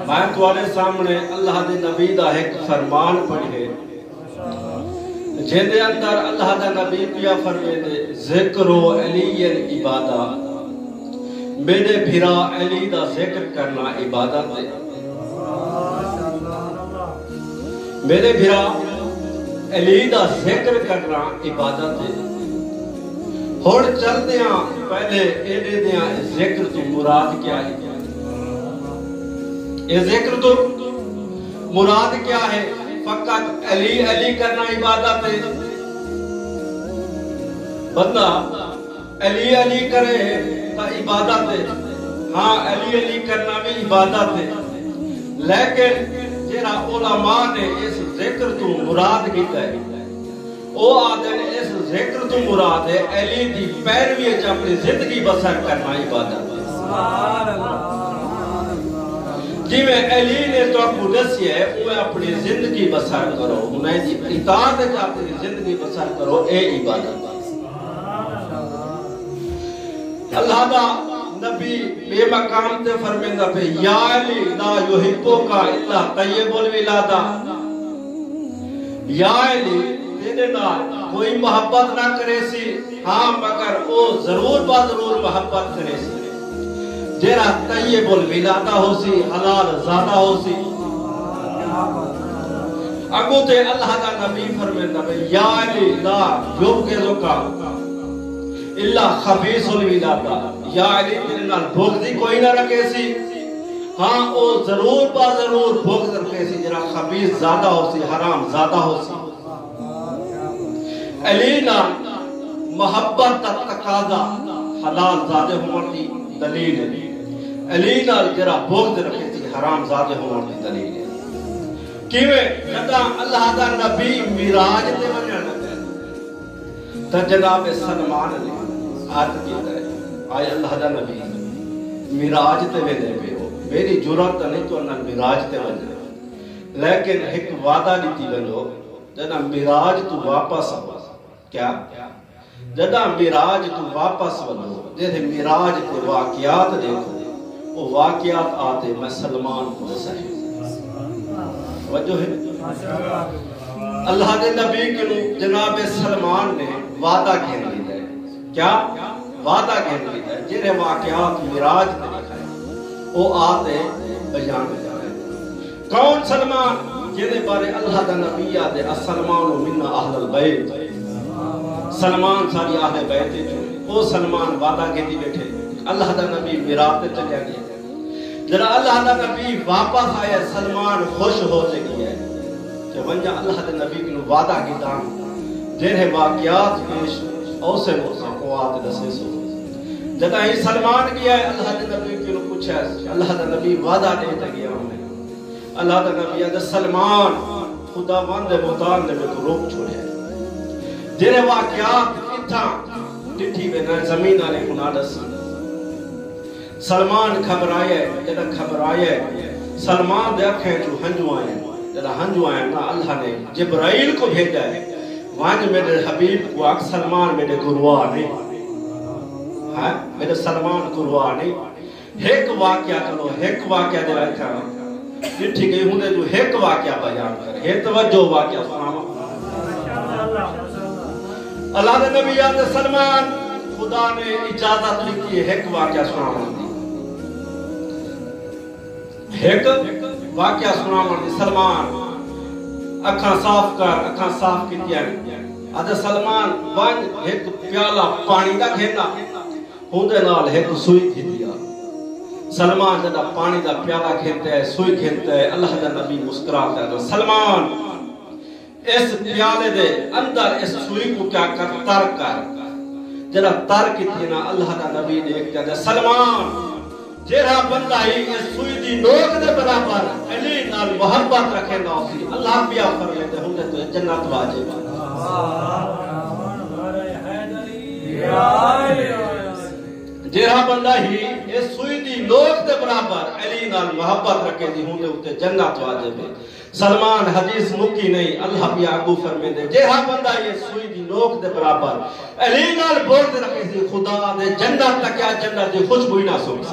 میں تمہارے سامنے اللہ دے نبی دا ایک فرمان پڑھے جن دے اندر اللہ دا نبی پیا فرمے دے ذکر و علی عبادہ میرے بھرا علی دا ذکر کرنا عبادت ہے میرے بھرا علی دا ذکر کرنا عبادت ہے ہوڑ چل دیاں پہلے ایڈے دیاں ذکر تو مراد کیا ہے یہ ذکر تو مراد کیا ہے فقط علی علی کرنا عبادت ہے بندہ علی علی کرے تو عبادت ہے ہاں علی علی کرنا بھی عبادت ہے لیکن جیرا علماء نے اس ذکر تو مراد کیتا ہے او آدھن اس ذکر تو مراد ہے علی دی پیروی اپنی زندگی بسر کرنا عبادت ہے سبحان اللہ جی میں علی نے تو آپ کو دسی ہے وہ اپنی زندگی بسر کرو انہیں دی اطاعت ہے اپنی زندگی بسر کرو اے عبادت اللہ دا نبی بے مقام تے فرمیندہ پہ یا علی لا یحبو کا اللہ طیب الولادہ یا علی تیرے نال کوئی محبت نہ کرے سی ہاں مگر او ضرور با ضرور محبت کرے سی جیرا طیب الولادہ ہو سی حلال زادہ ہو سی اگو تے اللہ دا نبی فرمیندہ پہ یا علی لا یبغضو کا اللہ خبیث الولادہ یا علی تیرے نال بغضی کوئی نہ رکھے سی ہاں او ضرور با ضرور بغض رکھے سی جرا خبیث زادہ ہو سی حرام زادہ ہو سی علی نا محبت تقاضا حلال زادہ ہونے کی دلیل ہے علی نا جرا بغض رکھے سی حرام زادہ ہونے کی دلیل ہے کیویں جدا اللہ دا نبی معراج تے ونجن لگا تے جناب سلمان علی عرض کیتا ہے آئے اللہ دا نبی معراج تے ویندے پے ہو میری جرات نہیں تو نہ معراج تے ونجے لیکن ایک وعدہ دیتی ونجو جدا معراج تو واپس آو کیا جدا معراج تو واپس ونجو جیسے معراج تے واقعات دیکھو وہ واقعات آتے میں سلمان کو دسائے وجہ ہے اللہ دے نبی کے جناب سلمان نے وعدہ کہن لیتا ہے کیا وعدہ کہن لیتا ہے جنہیں واقعات معراج تے لکھائے وہ آتے بیان میں جائے کون سلمان جنہیں بارے اللہ دا نبی آتے السلمان من اہل البیت سلمان ساری اہل بیت جو وہ سلمان وعدہ کہتی بیٹھے اللہ دا نبی معراج تے چلیا گیا جنا اللہ دا نبی واپس آیا سلمان خوش ہو چکی ہے کہ ونجا اللہ دا نبی کو وعدہ کیتا جنہیں واقعات پیش اوسے موقعات دسے سو جدا ہی سلمان کیا ہے اللہ دا نبی کو پوچھا ہے اللہ دا نبی وعدہ دیتا گیا ہمیں اللہ دا نبی ہے سلمان خدا وند محتاج نے کو روک چھوڑیا ہے جنہیں واقعات اتھا ڈٹھی بنا زمین آنے کو نہ دس سلمان گھبرائے جدا گھبرائے سلمان دے اکھیں جو ہنجو آئے جدا ہنجو آئے نا اللہ نے جبرائیل کو بھیجا ہے وہاں میرے حبیب کو آگ سلمان میرے گروہ نہیں میرے سلمان گروہ نہیں ایک واقعہ کرو ایک واقعہ دے رہا تھا ٹھیک ہے ہوں دے جو ایک واقعہ بیان کرے یہ توجہ واقعہ سناما اللہ دے نبی آتے سلمان خدا نے اجازت لکھی ہے ایک واقعہ سناما دی ایک واقعہ سناما دی سلمان اکھاں صاف کر اکھاں صاف کی دیا آدھے سلمان وان ایک پیالہ پانی دا کھینا ہوندے نال ایک سوئی کی دیا سلمان جدا پانی دا پیالہ کھیتے ہے سوئی کھیتے ہے اللہ دا نبی مسکراتا ہے سلمان اس پیالے دے اندر اس سوئی کو کیا کر تر کر جدا تر کی تھی نا اللہ دا نبی دیکھتے ہیں سلمان جیرا بندہ ہی اس سوئی دی نوک دے برابر علی نال محبت رکھے نا اسی اللہ پیا فرمیتے ہوں تو جنت واجب جیرا بندہ ہی اس سوئی دی نوک دے برابر علی نال محبت رکھے دی ہوں تو جنت واجب ہے سلمان حدیث مکی نہیں اللہ پیا آگو فرمیتے جیرا بندہ ہی اس سوئی دی نوک دے برابر علی نال بولت رکھے دی خدا دے جنت تک یا جنت دی خوشبوئی نہ سوئی